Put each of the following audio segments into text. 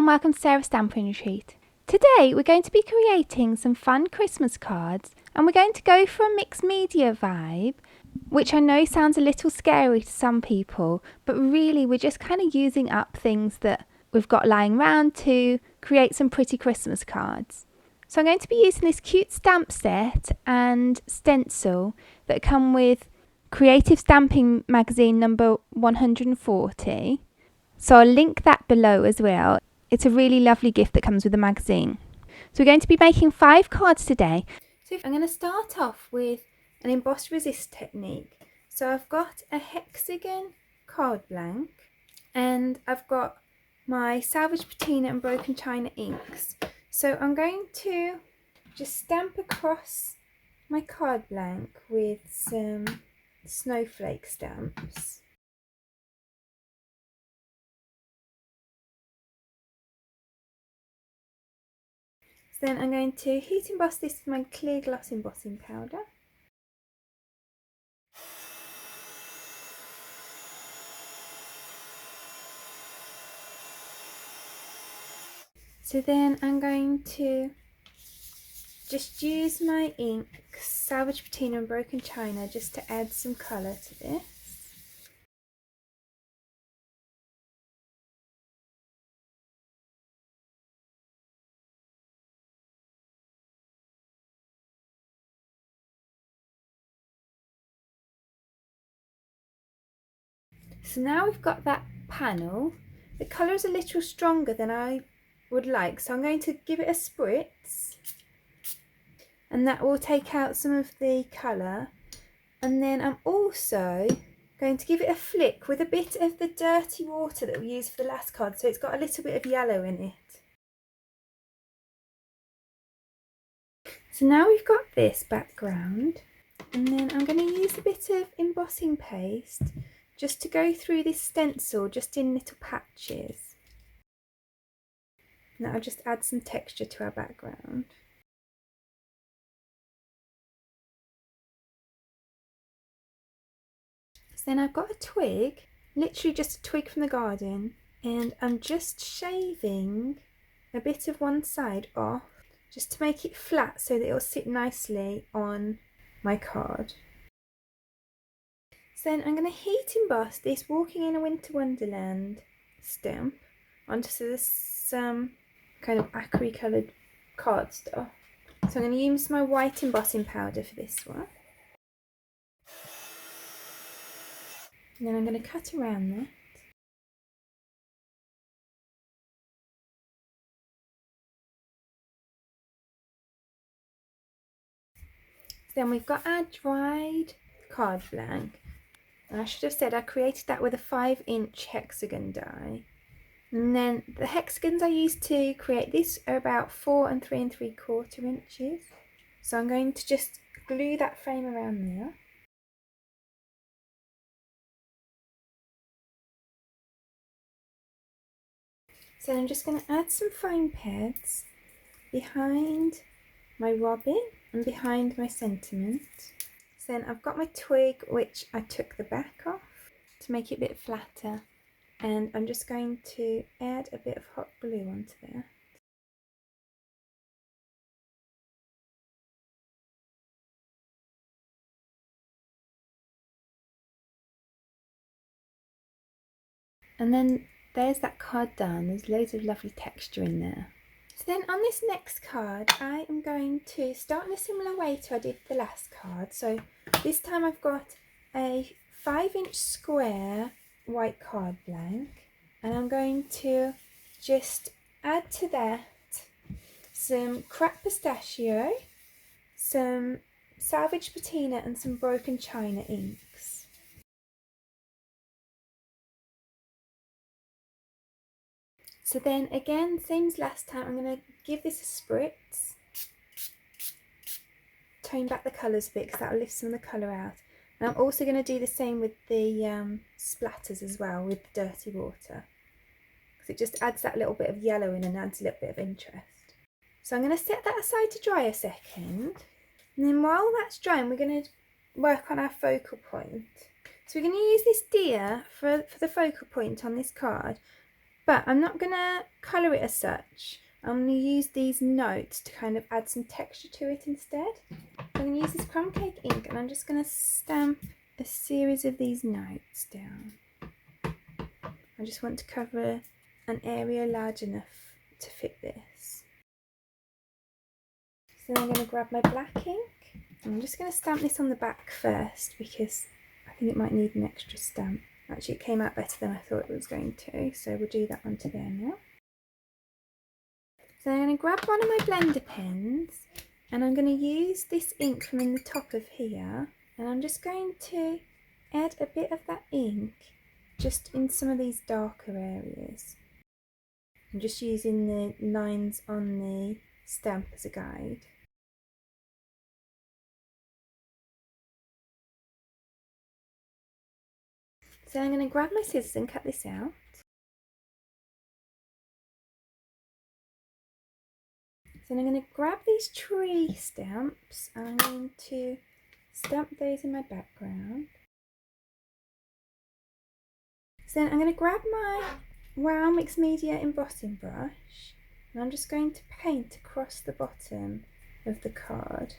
and welcome to Sarah's Stamping Retreat. Today we're going to be creating some fun Christmas cards and we're going to go for a mixed media vibe, which I know sounds a little scary to some people, but really we're just kind of using up things that we've got lying around to create some pretty Christmas cards. So I'm going to be using this cute stamp set and stencil that come with Creative Stamping Magazine number 140. So I'll link that below as well. It's a really lovely gift that comes with the magazine. So we're going to be making 5 cards today. So I'm going to start off with an Embossing Resist technique. So I've got a hexagon card blank and I've got my Salvaged Patina and Broken China inks. So I'm going to just stamp across my card blank with some snowflake stamps. Then I'm going to heat emboss this with my clear gloss embossing powder. So then I'm going to just use my inks, Salvaged Patina and Broken China, just to add some colour to this. So now we've got that panel. The colour is a little stronger than I would like, so I'm going to give it a spritz and that will take out some of the colour. And then I'm also going to give it a flick with a bit of the dirty water that we used for the last card, so it's got a little bit of yellow in it. So now we've got this background, and then I'm going to use a bit of embossing paste just to go through this stencil just in little patches. And that'll just add some texture to our background. So then I've got a twig, literally just a twig from the garden, and I'm just shaving a bit of one side off just to make it flat so that it'll sit nicely on my card. So then I'm going to heat emboss this Walking in a Winter Wonderland stamp onto this kind of acry coloured cardstock. So I'm going to use my white embossing powder for this one. And then I'm going to cut around that. Then we've got our dried card blank. And I should have said I created that with a 5-inch hexagon die. And then the hexagons I used to create this are about 4 and 3 3/4 inches. So I'm going to just glue that frame around there. So I'm just going to add some foam pads behind my robin and behind my sentiment. So then I've got my twig, which I took the back off to make it a bit flatter, and I'm just going to add a bit of hot glue onto there. And then there's that card done. There's loads of lovely texture in there. So then on this next card, I am going to start in a similar way to I did the last card. So this time I've got a 5-inch square white card blank, and I'm going to just add to that some cracked pistachio, some Salvaged Patina and some Broken China inks. So then again, same as last time, I'm going to give this a spritz, tone back the colours a bit because that will lift some of the colour out. And I'm also going to do the same with the splatters as well with the dirty water, because it just adds that little bit of yellow in and adds a little bit of interest. So I'm going to set that aside to dry a second, and then while that's drying we're going to work on our focal point. So we're going to use this deer for the focal point on this card. but I'm not going to colour it as such. I'm going to use these notes to kind of add some texture to it instead. So I'm going to use this crumb cake ink and I'm just going to stamp a series of these notes down. I just want to cover an area large enough to fit this. So then I'm going to grab my black ink. I'm just going to stamp this on the back first because I think it might need an extra stamp. Actually, it came out better than I thought it was going to, so we'll do that onto there now. So I'm going to grab one of my blender pens and I'm going to use this ink from in the top of here, and I'm just going to add a bit of that ink just in some of these darker areas. I'm just using the lines on the stamp as a guide. So I'm going to grab my scissors and cut this out. So I'm going to grab these tree stamps and I'm going to stamp those in my background. So then I'm going to grab my Wow Mixed Media embossing brush and I'm just going to paint across the bottom of the card.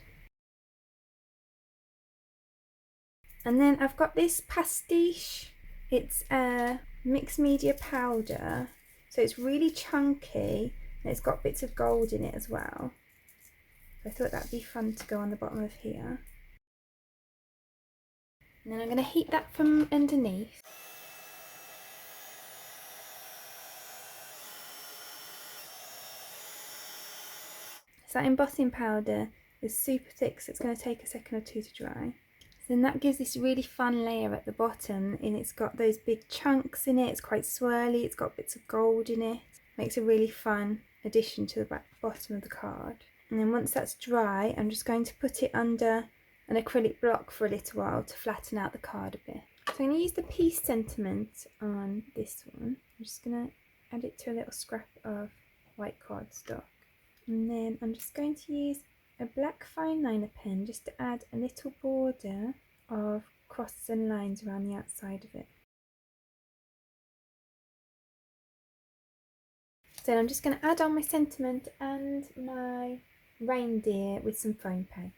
And then I've got this Pastiche. It's a mixed media powder, so it's really chunky and it's got bits of gold in it as well. So I thought that'd be fun to go on the bottom of here. And then I'm going to heat that from underneath. So that embossing powder is super thick, so it's going to take a second or two to dry. So then that gives this really fun layer at the bottom, and it's got those big chunks in it, it's quite swirly, it's got bits of gold in it. Makes a really fun addition to the bottom of the card. And then once that's dry, I'm just going to put it under an acrylic block for a little while to flatten out the card a bit. So I'm going to use the Peace sentiment on this one. I'm just going to add it to a little scrap of white cardstock. And then I'm just going to use a black fine liner pen just to add a little border of crosses and lines around the outside of it. So I'm just going to add on my sentiment and my reindeer with some foam pads.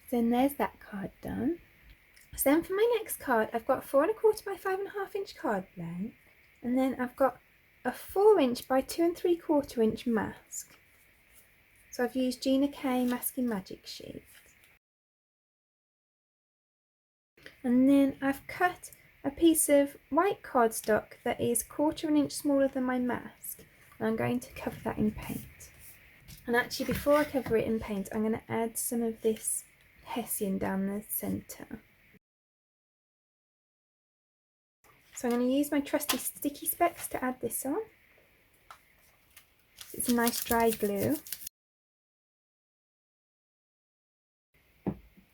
So then there's that card done. So then for my next card, I've got 4 1/4 by 5.5 inch card blank, and then I've got a 4 inch by 2 3/4 inch mask. So I've used Gina K Masking Magic sheet. And then I've cut a piece of white cardstock that is 1/4 inch smaller than my mask, and I'm going to cover that in paint. And actually, before I cover it in paint, I'm going to add some of this hessian down the centre. So I'm going to use my trusty sticky specs to add this on. It's a nice dry glue.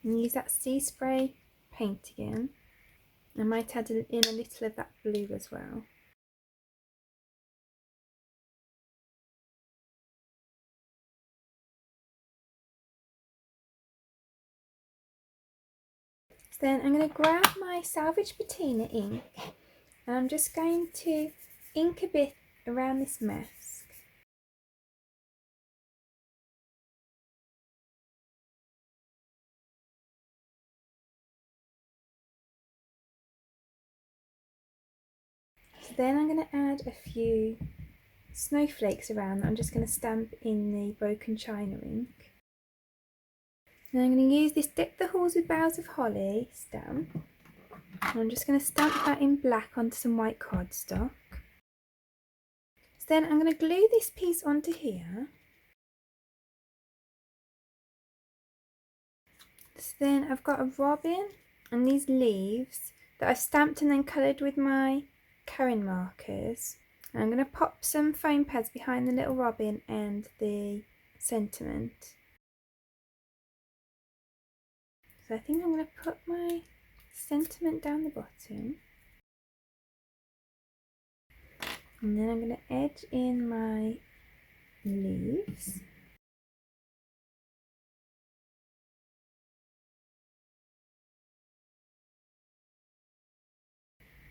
And use that sea spray paint again. I might add in a little of that blue as well. So then I'm going to grab my Salvaged Patina ink and I'm just going to ink a bit around this mask. So then I'm going to add a few snowflakes around that I'm just going to stamp in the broken china ink. Then I'm going to use this Deck the Halls with Boughs of Holly stamp. And I'm just going to stamp that in black onto some white cardstock. So then I'm going to glue this piece onto here. So then I've got a robin and these leaves that I've stamped and then coloured with my Karin markers. And I'm going to pop some foam pads behind the little robin and the sentiment. So I think I'm going to put my sentiment down the bottom. And then I'm going to edge in my leaves.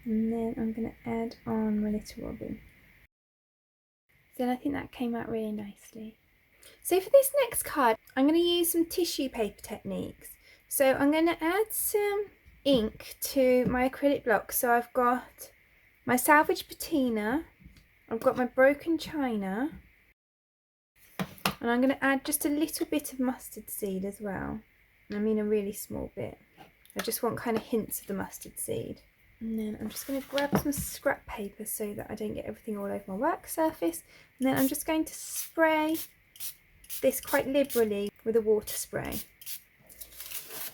And then I'm going to add on my little robin. Then I think that came out really nicely. So for this next card, I'm going to use some tissue paper techniques. So I'm going to add some ink to my acrylic block. So I've got my Salvaged Patina, I've got my broken china, and I'm going to add just a little bit of mustard seed as well. And I mean a really small bit. I just want kind of hints of the mustard seed. And then I'm just going to grab some scrap paper so that I don't get everything all over my work surface. And then I'm just going to spray this quite liberally with a water spray.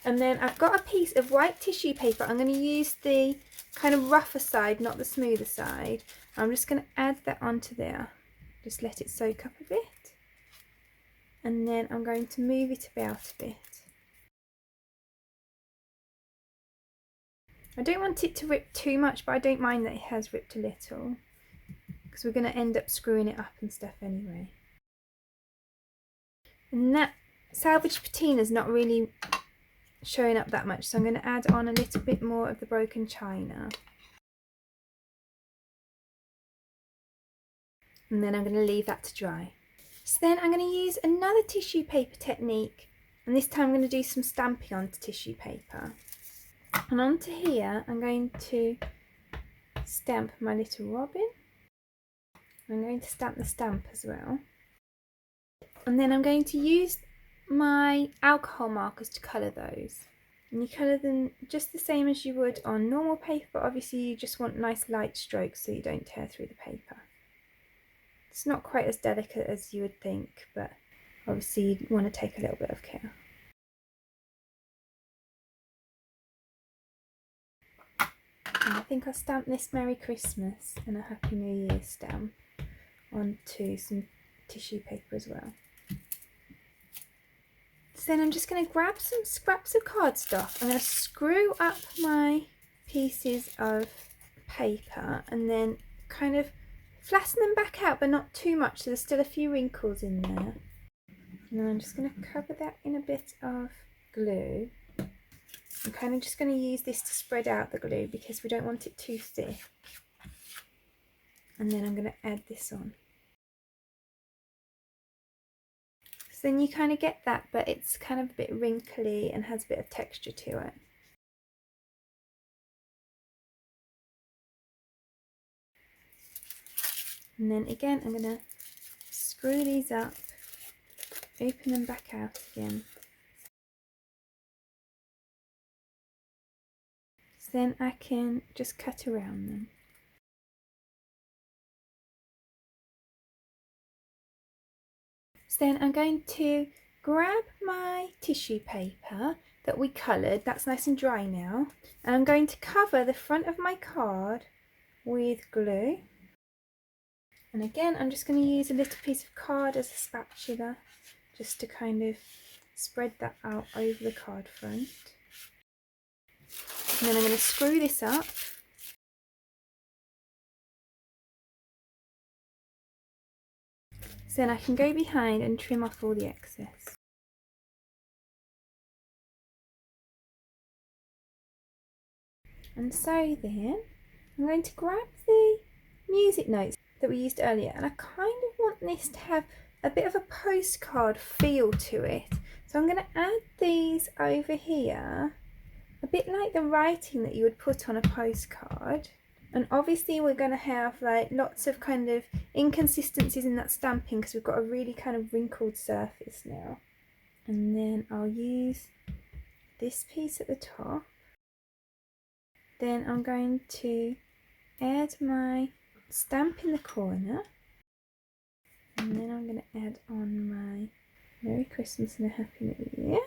And then I've got a piece of white tissue paper. I'm going to use the kind of rougher side, not the smoother side. I'm just going to add that onto there. Just let it soak up a bit. And then I'm going to move it about a bit. I don't want it to rip too much, but I don't mind that it has ripped a little, because we're going to end up screwing it up and stuff anyway. And that Salvaged Patina is not really showing up that much, so I'm going to add on a little bit more of the broken china. And then I'm going to leave that to dry. So then I'm going to use another tissue paper technique, and this time I'm going to do some stamping onto tissue paper. And onto here I'm going to stamp my little robin. I'm going to stamp the stamp as well. And then I'm going to use my alcohol markers to colour those. And you colour them just the same as you would on normal paper, but obviously you just want nice light strokes so you don't tear through the paper. It's not quite as delicate as you would think, but obviously you want to take a little bit of care. And I think I'll stamp this Merry Christmas and a Happy New Year stamp onto some tissue paper as well. So then I'm just going to grab some scraps of cardstock. I'm going to screw up my pieces of paper and then kind of flatten them back out, but not too much, so there's still a few wrinkles in there. And then I'm just going to cover that in a bit of glue. I'm kind of just going to use this to spread out the glue because we don't want it too thick. And then I'm going to add this on. So then you kind of get that, but it's kind of a bit wrinkly and has a bit of texture to it. And then again, I'm going to screw these up, open them back out again. So then I can just cut around them. So then I'm going to grab my tissue paper that we coloured, that's nice and dry now, and I'm going to cover the front of my card with glue. And again, I'm just going to use a little piece of card as a spatula just to kind of spread that out over the card front. And then I'm going to screw this up. So then I can go behind and trim off all the excess. And so then I'm going to grab the music notes that we used earlier, and I kind of want this to have a bit of a postcard feel to it. So I'm going to add these over here, a bit like the writing that you would put on a postcard. And obviously we're going to have like lots of kind of inconsistencies in that stamping because we've got a really kind of wrinkled surface now. And then I'll use this piece at the top. Then I'm going to add my stamp in the corner, and then I'm going to add on my Merry Christmas and a Happy New Year,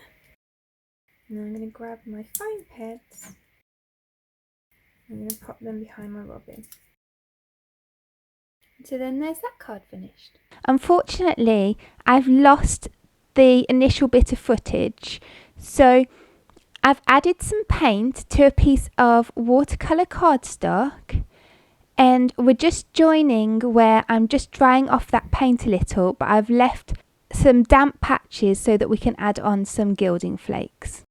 and then I'm going to grab my foam pads. I'm going to pop them behind my robin. So then there's that card finished. Unfortunately, I've lost the initial bit of footage, so I've added some paint to a piece of watercolour cardstock, and we're just joining where I'm just drying off that paint a little, but I've left some damp patches so that we can add on some gilding flakes.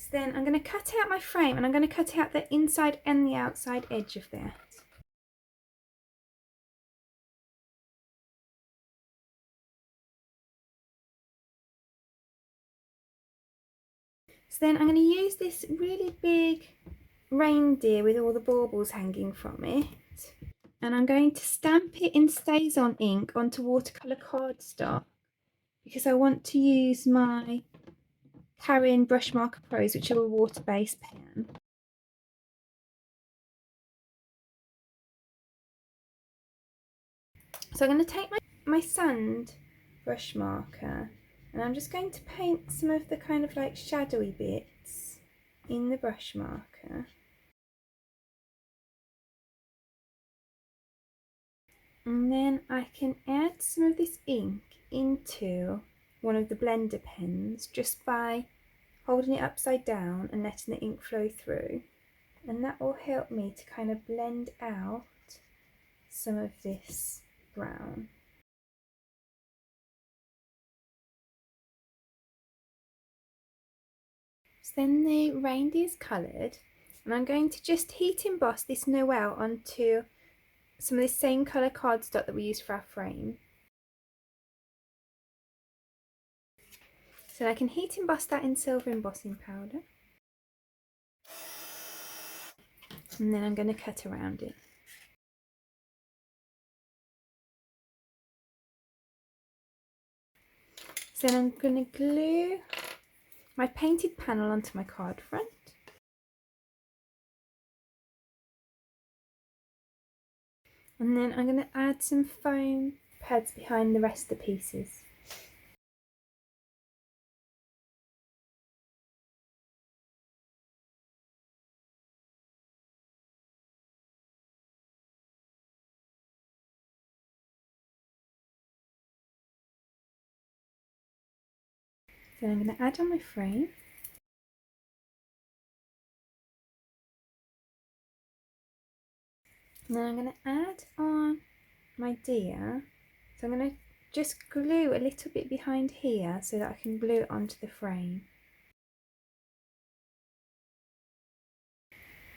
So then I'm going to cut out my frame and I'm going to cut out the inside and the outside edge of that. So then I'm going to use this really big reindeer with all the baubles hanging from it, and I'm going to stamp it in Stays On ink onto watercolour cardstock because I want to use my Karin Brushmarker Pros, which are a water-based pen. So I'm going to take my sand brush marker and I'm just going to paint some of the kind of like shadowy bits in the brush marker. And then I can add some of this ink into one of the blender pens just by holding it upside down and letting the ink flow through. And that will help me to kind of blend out some of this brown. So then the reindeer's coloured, and I'm going to just heat emboss this Noel onto some of this same colour cardstock that we used for our frame. So I can heat emboss that in silver embossing powder. And then I'm going to cut around it. So then I'm going to glue my painted panel onto my card front. And then I'm going to add some foam pads behind the rest of the pieces. So I'm going to add on my frame. And then I'm going to add on my deer. So I'm going to just glue a little bit behind here so that I can glue it onto the frame.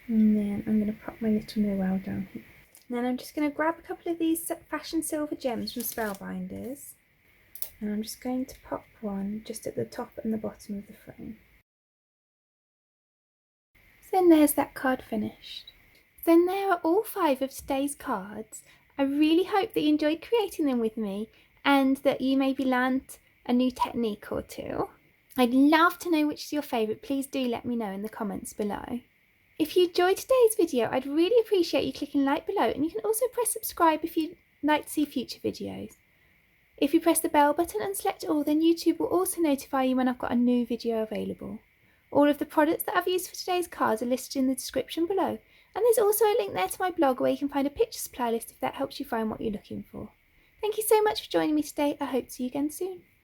And then I'm going to pop my little Noel down here. And then I'm just going to grab a couple of these fashion silver gems from Spellbinders. And I'm just going to pop one just at the top and the bottom of the frame. So then there's that card finished. Then there are all 5 of today's cards. I really hope that you enjoyed creating them with me and that you maybe learnt a new technique or two. I'd love to know which is your favourite. Please do let me know in the comments below. If you enjoyed today's video, I'd really appreciate you clicking like below, and you can also press subscribe if you'd like to see future videos. If you press the bell button and select all, then YouTube will also notify you when I've got a new video available. All of the products that I've used for today's cards are listed in the description below, and there's also a link there to my blog where you can find a picture supply list if that helps you find what you're looking for. Thank you so much for joining me today. I hope to see you again soon.